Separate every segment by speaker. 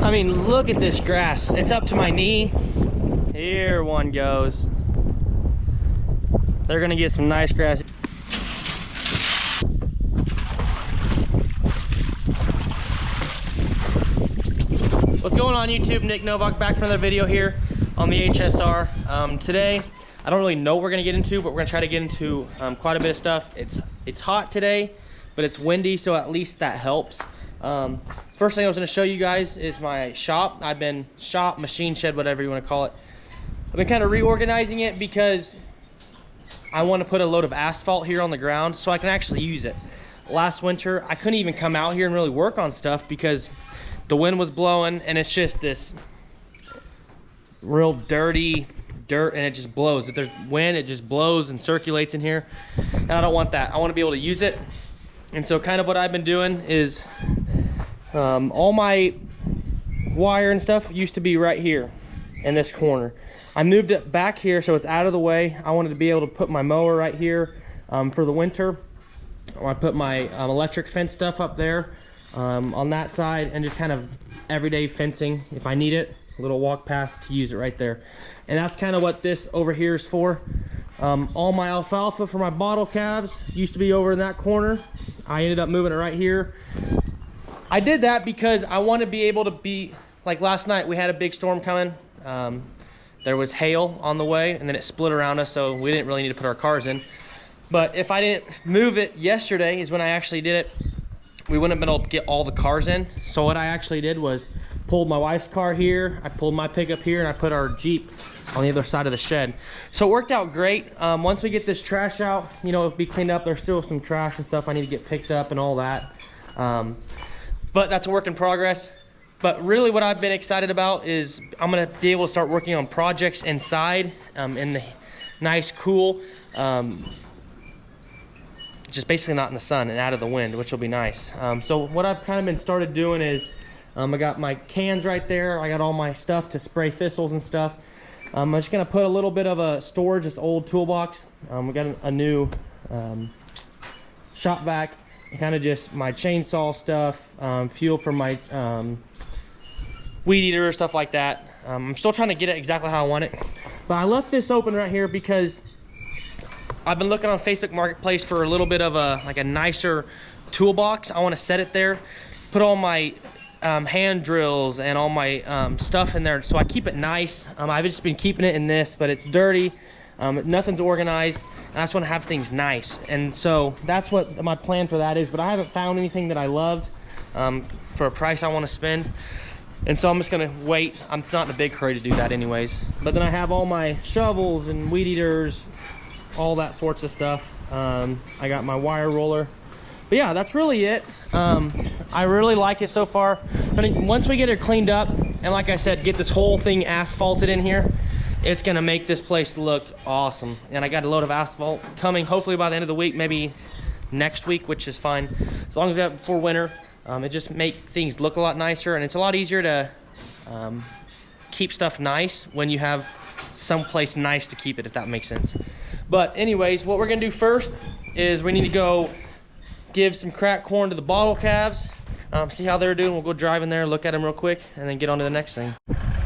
Speaker 1: I mean, look at this grass. It's up to my knee. Here one goes. They're gonna get some nice grass. What's going on YouTube? Nick Novak back for another video here on the HSR. Today, I don't really know what we're gonna get into, but we're gonna try to get into quite a bit of stuff. It's hot today, but it's windy, so at least that helps. First thing I was gonna show you guys is my shop. Machine shed, whatever you wanna call it. I've been kind of reorganizing it because I want to put a load of asphalt here on the ground so I can actually use it. Last winter, I couldn't even come out here and really work on stuff because the wind was blowing and it's just this real dirty dirt and it just blows. If there's wind, it just blows and circulates in here. And I don't want that. I want to be able to use it. And so kind of what I've been doing is all my wire and stuff used to be right here in this corner. I moved it back here so it's out of the way. I wanted to be able to put my mower right here for the winter. I put my electric fence stuff up there on that side, and just kind of everyday fencing if I need it. A little walk path to use it right there. And that's kind of what this over here is for. All my alfalfa for my bottle calves used to be over in that corner. I ended up moving it right here. I did that because I want to be able to be, like last night we had a big storm coming. There was hail on the way and then it split around us, so we didn't really need to put our cars in. But if I didn't move it yesterday is when I actually did it, we wouldn't have been able to get all the cars in. So what I actually did was pulled my wife's car here, I pulled my pickup here, and I put our Jeep on the other side of the shed. So it worked out great. Once we get this trash out, you know, it'll be cleaned up. There's still some trash and stuff I need to get picked up and all that. But that's a work in progress. But really what I've been excited about is I'm gonna be able to start working on projects inside in the nice, cool, just basically not in the sun and out of the wind, which will be nice. So what I've kind of been started doing is I got my cans right there. I got all my stuff to spray thistles and stuff. I'm just gonna put a little bit of a storage, this old toolbox. We got a new shop vac, kind of just my chainsaw stuff, fuel for my weed eater, stuff like that. I'm still trying to get it exactly how I want it. But I left this open right here because I've been looking on Facebook Marketplace for a little bit of a nicer toolbox. I want to set it there, put all my hand drills and all my stuff in there so I keep it nice. I've just been keeping it in this, but it's dirty. Nothing's organized, and I just want to have things nice. And so that's what my plan for that is, but I haven't found anything that I loved for a price I want to spend. And so I'm just gonna wait. I'm not in a big hurry to do that anyways. But then I have all my shovels and weed eaters, all that sorts of stuff. I got my wire roller. But yeah, that's really it. I really like it so far. But once we get it cleaned up, and like I said, get this whole thing asphalted in here, it's gonna make this place look awesome. And I got a load of asphalt coming hopefully by the end of the week, maybe next week, which is fine. As long as we have it before winter. It just makes things look a lot nicer, and it's a lot easier to keep stuff nice when you have someplace nice to keep it, if that makes sense. But anyways, what we're gonna do first is we need to go give some cracked corn to the bottle calves, see how they're doing. We'll go drive in there, look at them real quick, and then get on to the next thing.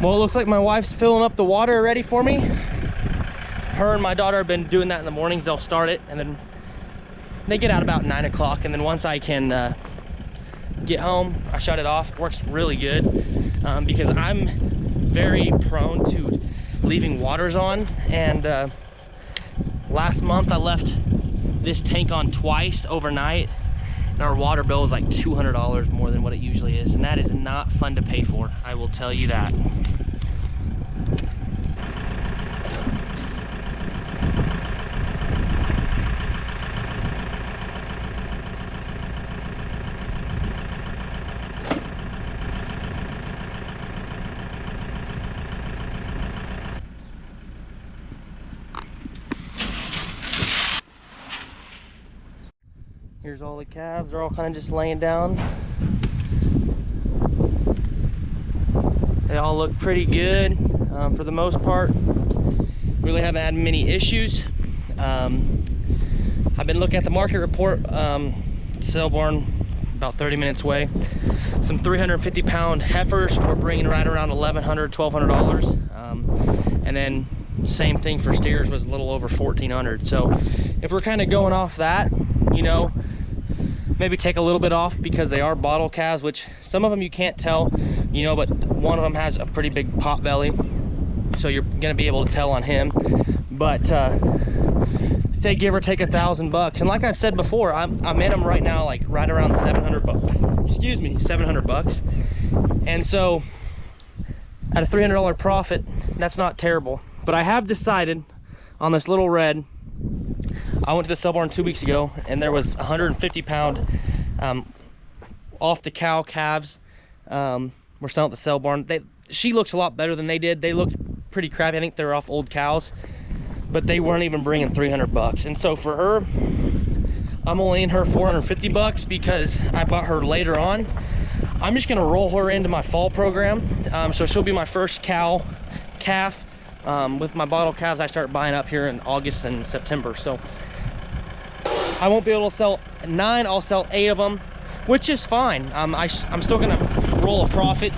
Speaker 1: Well, it looks like my wife's filling up the water ready for me. Her and my daughter have been doing that in the mornings. They'll start it, and then they get out about 9 o'clock, and then once I can get home, I shut it off. It works really good because I'm very prone to leaving waters on, and last month I left this tank on twice overnight, and our water bill was like $200 more than what it usually is, and that is not fun to pay for, I will tell you that. Here's all the calves. They're all kind of just laying down. They all look pretty good for the most part. Really haven't had many issues. I've been looking at the market report. Sale barn about 30 minutes away. some 350-pound heifers. We're bringing right around $1,100, $1,200. And then same thing for steers, was a little over $1,400. So if we're kind of going off that, you know, maybe take a little bit off because they are bottle calves, which some of them you can't tell, you know, but one of them has a pretty big pot belly, so you're gonna be able to tell on him. But say give or take $1,000. And like I've said before, I'm in them right now like right around 700 bucks. Excuse me, 700 bucks. And so at a $300 profit, that's not terrible. But I have decided on this little red, I went to the sale barn 2 weeks ago, and there was 150-pound off the cow calves. We're selling at the sale barn. She looks a lot better than they did. They looked pretty crappy. I think they're off old cows, but they weren't even bringing 300 bucks. And so for her, I'm only in her 450 bucks because I bought her later on. I'm just gonna roll her into my fall program. So she'll be my first calf. With my bottle calves, I start buying up here in August and September. So I won't be able to sell 9, I'll sell 8 of them, which is fine. I'm still gonna roll a profit.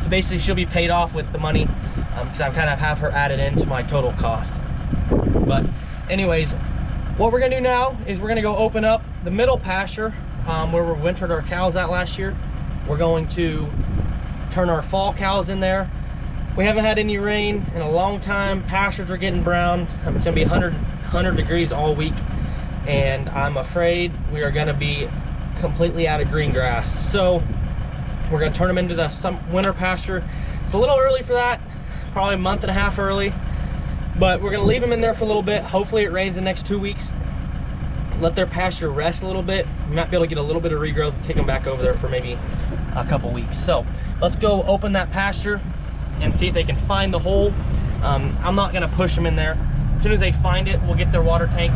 Speaker 1: So basically she'll be paid off with the money because I kind of have her added into my total cost. But anyways, what we're gonna do now is we're gonna go open up the middle pasture where we wintered our cows at last year. We're going to turn our fall cows in there. We haven't had any rain in a long time. Pastures are getting brown. It's gonna be 100 degrees all week, and I'm afraid we are gonna be completely out of green grass. So we're gonna turn them into some winter pasture. It's a little early for that, probably a month and a half early, but we're gonna leave them in there for a little bit. Hopefully it rains the next 2 weeks. Let their pasture rest a little bit. We might be able to get a little bit of regrowth, kick them back over there for maybe a couple weeks. So let's go open that pasture and see if they can find the hole. I'm not gonna push them in there. As soon as they find it, we'll get their water tank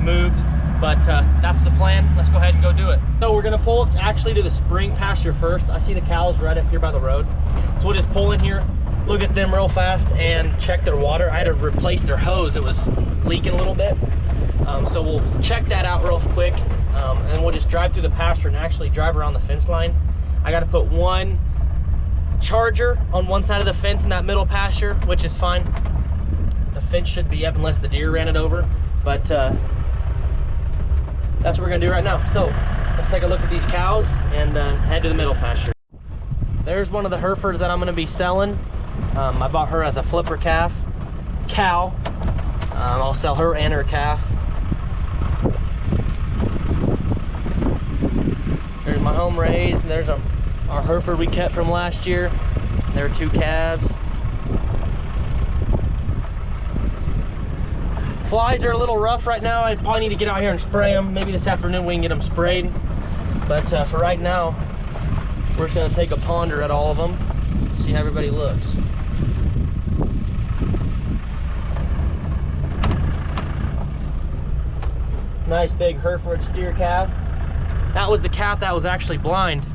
Speaker 1: moved, but that's the plan. Let's go ahead and go do it. So we're gonna pull actually to the spring pasture first. I see the cows right up here by the road. So we'll just pull in here, look at them real fast, and check their water. I had to replace their hose. It was leaking a little bit. So we'll check that out real quick, and then we'll just drive through the pasture and actually drive around the fence line. I gotta put one charger on one side of the fence in that middle pasture, which is fine. The fence should be up unless the deer ran it over, but that's what we're gonna do right now. So let's take a look at these cows and head to the middle pasture. There's one of the Herefords that I'm gonna be selling. I bought her as a flipper cow. I'll sell her and her calf. There's my home raised, and there's our Hereford we kept from last year. There are 2 calves. Flies are a little rough right now. I probably need to get out here and spray them. Maybe this afternoon we can get them sprayed. But for right now, we're just gonna take a ponder at all of them, see how everybody looks. Nice big Hereford steer calf. That was the calf that was actually blind.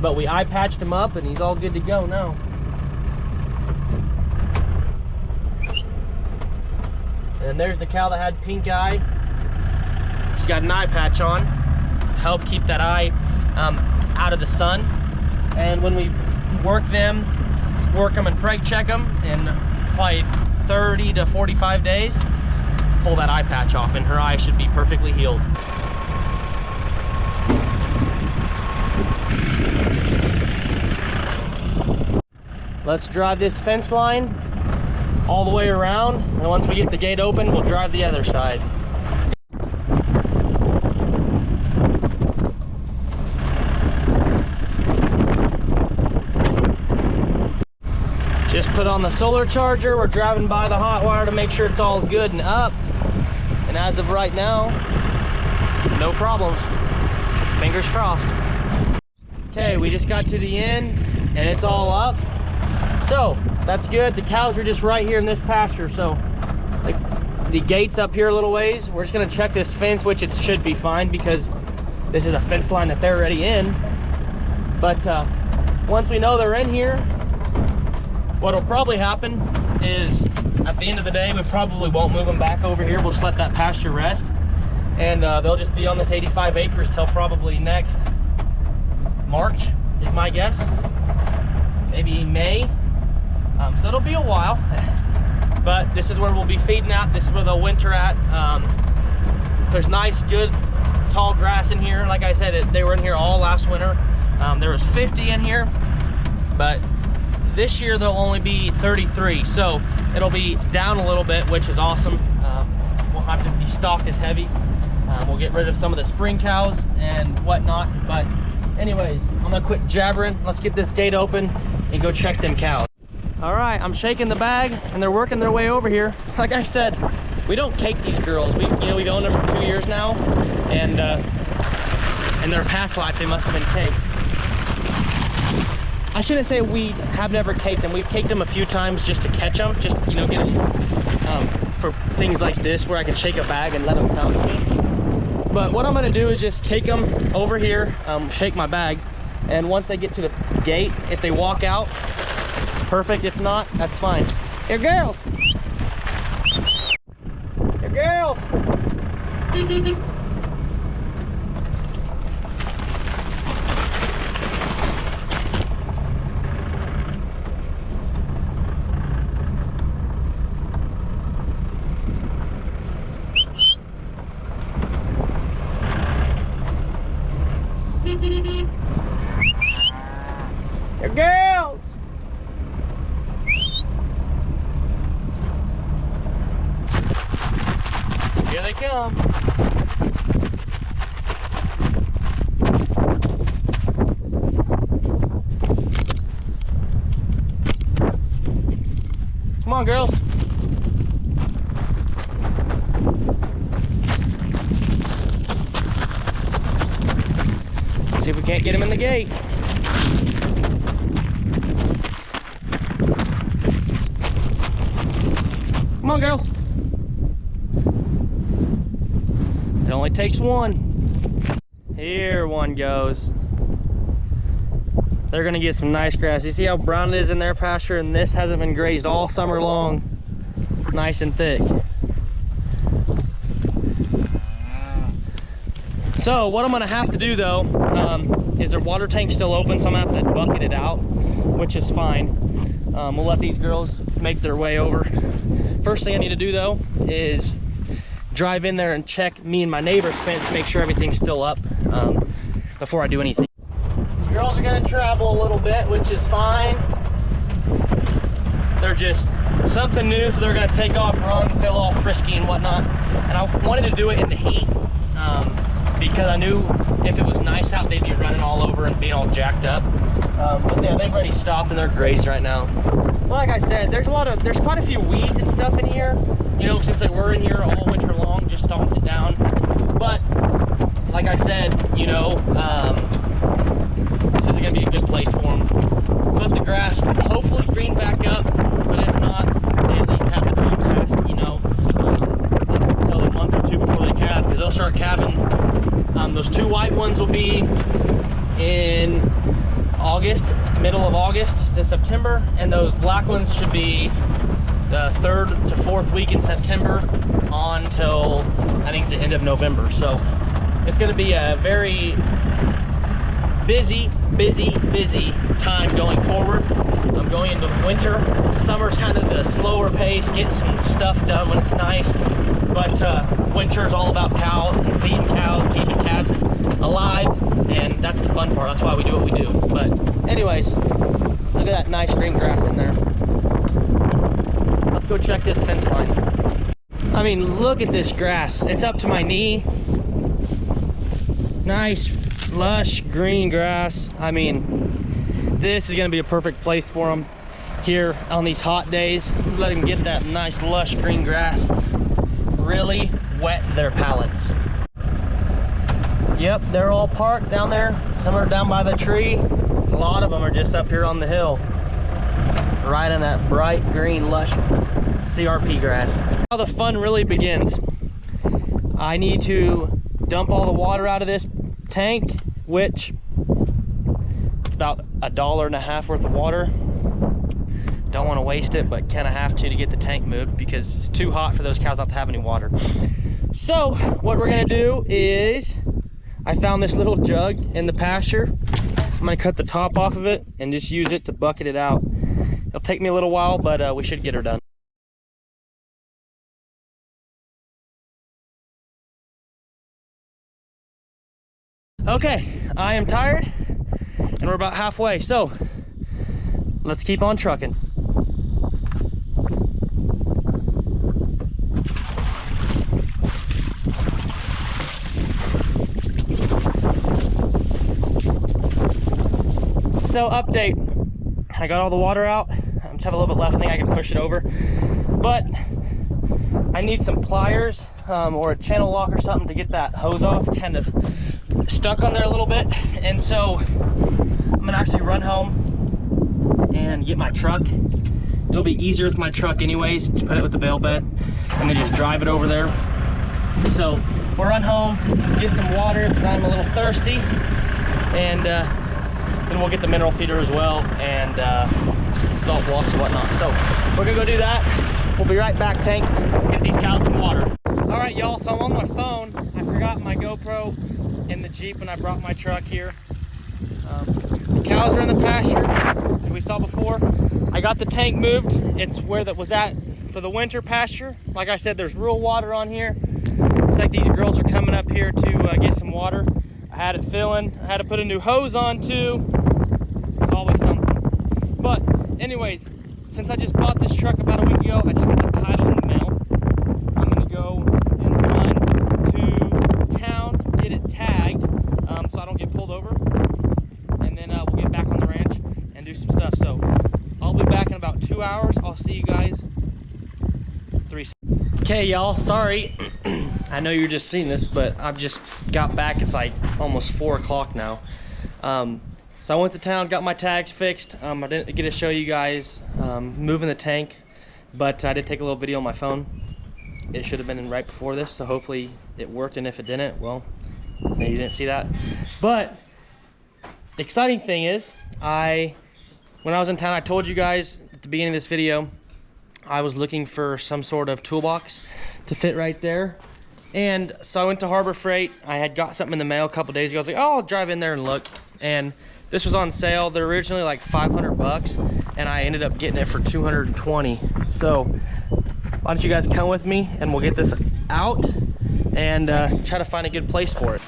Speaker 1: But we eye patched him up and he's all good to go now. And there's the cow that had pink eye. She's got an eye patch on to help keep that eye out of the sun. And when we work them and preg check them in probably 30 to 45 days, pull that eye patch off and her eye should be perfectly healed. Let's drive this fence line all the way around, and once we get the gate open, we'll drive the other side. Just put on the solar charger. We're driving by the hot wire to make sure it's all good and up. And as of right now, no problems. Fingers crossed. Okay, we just got to the end and it's all up. So that's good. The cows are just right here in this pasture. So like the gate's up here a little ways. We're just gonna check this fence, which it should be fine because this is a fence line that they're already in. But once we know they're in here, what'll probably happen is at the end of the day, we probably won't move them back over here. We'll just let that pasture rest. and they'll just be on this 85 acres till probably next March is my guess, maybe May. So it'll be a while, but this is where we'll be feeding at. This is where they'll winter at. There's nice, good, tall grass in here. Like I said, they were in here all last winter. There was 50 in here, but this year there'll only be 33. So it'll be down a little bit, which is awesome. Won't have to be stocked as heavy. We'll get rid of some of the spring cows and whatnot. But anyways, I'm gonna quit jabbering. Let's get this gate open and go check them cows. All right, I'm shaking the bag and they're working their way over here. Like I said, we don't cake these girls. We've owned them for 2 years now, and in their past life they must have been caked. I shouldn't say we have never caked them. We've caked them a few times just to catch them, just get them for things like this where I can shake a bag and let them come to me. But what I'm gonna do is just cake them over here, shake my bag, and once they get to the gate, if they walk out, perfect. If not, that's fine. Here, girls. Here, girls. Here, girls. Here they come. Come on, girls. Let's see if we can't get him in the gate. Come on, girls. It only takes one. Here one goes. They're gonna get some nice grass. You see how brown it is in their pasture, and this hasn't been grazed all summer long. Nice and thick. So what I'm gonna have to do though, is their water tank still open, so I'm gonna have to bucket it out, which is fine. We'll let these girls make their way over. First thing I need to do though is drive in there and check me and my neighbor's fence, make sure everything's still up before I do anything. These girls are gonna travel a little bit, which is fine. They're just something new, so they're gonna take off, run, feel all frisky and whatnot. And I wanted to do it in the heat because I knew if it was nice out, they'd be running all over and being all jacked up. But yeah, they've already stopped and they're grazed right now. Like I said, there's quite a few weeds and stuff in here. Since they were in here all winter long, just stomped it down. But like I said, this is gonna be a good place for them. Let the grass hopefully green back up, but if not, they at least have the green grass, until a month or two before they calve, because they'll start calving. Those two white ones will be in August, middle of August to September, and those black ones should be the 3rd to 4th week in September on till I think the end of November. So it's going to be a very busy time going forward. I'm going into winter. Summer's kind of the slower pace, getting some stuff done when it's nice, but winter is all about cows and feeding cows, keeping calves alive, and that's the fun part. That's why we do what we do. But anyways, look at that nice green grass in there. Let's go check this fence line. I mean, look at this grass. It's up to my knee. Nice, lush green grass. I mean, this is gonna be a perfect place for them here on these hot days. Let them get that nice, lush green grass. Really wet their palates. Yep, they're all parked down there. Some are down by the tree. A lot of them are just up here on the hill, right in that bright green lush CRP grass. How the fun really begins. I need to dump all the water out of this tank, which it's about $1.50 worth of water. Don't want to waste it, but kind of have to get the tank moved because it's too hot for those cows not to have any water. So what we're gonna do is, I found this little jug in the pasture. I'm gonna cut the top off of it and just use it to bucket it out. It'll take me a little while, but we should get her done. Okay, I am tired and we're about halfway, so let's keep on trucking. So update, I got all the water out. I just have a little bit left. I think I can push it over, but I need some pliers or a channel lock or something to get that hose off. It's kind of stuck on there a little bit, and so I'm gonna actually run home and get my truck. It'll be easier with my truck anyways to put it with the bale bed and then just drive it over there. So we'll run home, get some water because I'm a little thirsty, and then we'll get the mineral feeder as well, and salt blocks and whatnot. So we're gonna go do that. We'll be right back, Tank. Get these cows some water. All right, y'all, so I'm on my phone. I forgot my GoPro in the Jeep when I brought my truck here. The cows are in the pasture that we saw before. I got the tank moved. It's where that was at for the winter pasture. Like I said, there's real water on here. Looks like these girls are coming up here to get some water. I had it filling. I had to put a new hose on too. It's always something. But anyways, since I just bought this truck about a week ago, I just got the title in the mail. I'm gonna go and run to town, get it tagged, so I don't get pulled over, and then we'll get back on the ranch and do some stuff. So I'll be back in about 2 hours. I'll see you guys 3 seconds. Okay, y'all, sorry. I know you're just seeing this, but I've just got back. It's like almost 4 o'clock now. So I went to town, got my tags fixed. I didn't get to show you guys moving the tank, but I did take a little video on my phone. It should have been in right before this, so hopefully it worked, and if it didn't, well, you didn't see that. But the exciting thing is, when I was in town, I told you guys at the beginning of this video, I was looking for some sort of toolbox to fit right there. And so I went to Harbor Freight. I had got something in the mail a couple days ago. I was like, oh, I'll drive in there and look. And this was on sale. They're originally like 500 bucks, and I ended up getting it for 220. So why don't you guys come with me and we'll get this out and try to find a good place for it.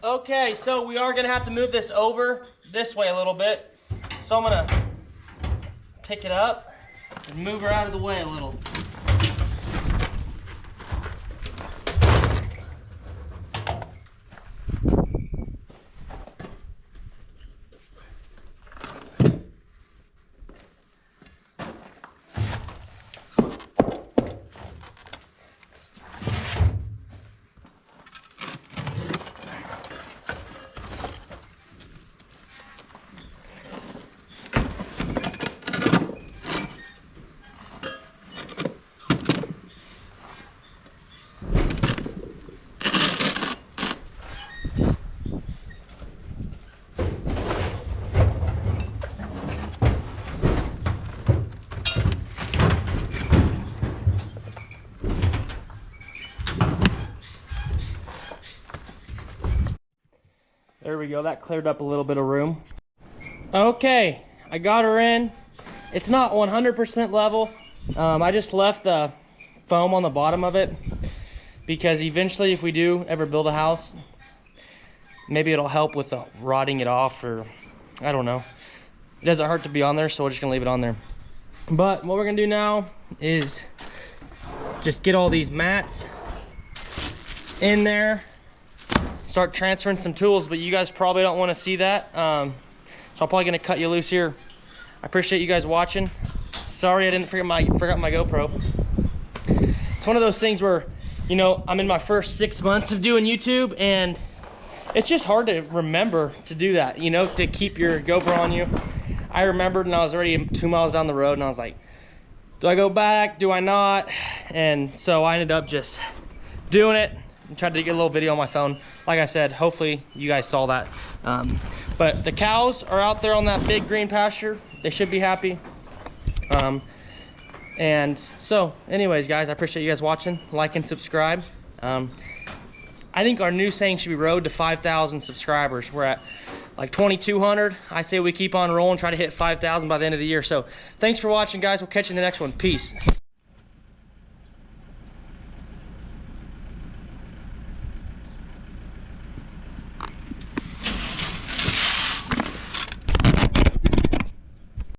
Speaker 1: Okay, so we are gonna have to move this over this way a little bit. So I'm gonna pick it up and move her out of the way a little. There we go, that cleared up a little bit of room. Okay, I got her in. It's not 100% level. I just left the foam on the bottom of it because eventually if we do ever build a house, maybe it'll help with the rotting it off, or I don't know. It doesn't hurt to be on there, so we're just gonna leave it on there. But what we're gonna do now is just get all these mats in there, start transferring some tools, but you guys probably don't want to see that. So I'm probably gonna cut you loose here. I appreciate you guys watching. Sorry I didn't forget my GoPro. It's one of those things where, you know, I'm in my first 6 months of doing YouTube, and it's just hard to remember to do that, you know, to keep your GoPro on you. I remembered, and I was already 2 miles down the road, and I was like, do I go back? Do I not? And so I ended up just doing it and tried to get a little video on my phone. Like I said, hopefully you guys saw that. But the cows are out there on that big green pasture. They should be happy. And so anyways, guys, I appreciate you guys watching. Like and subscribe. I think our new saying should be road to 5,000 subscribers. We're at like 2,200. I say we keep on rolling, try to hit 5,000 by the end of the year. So thanks for watching, guys. We'll catch you in the next one. Peace.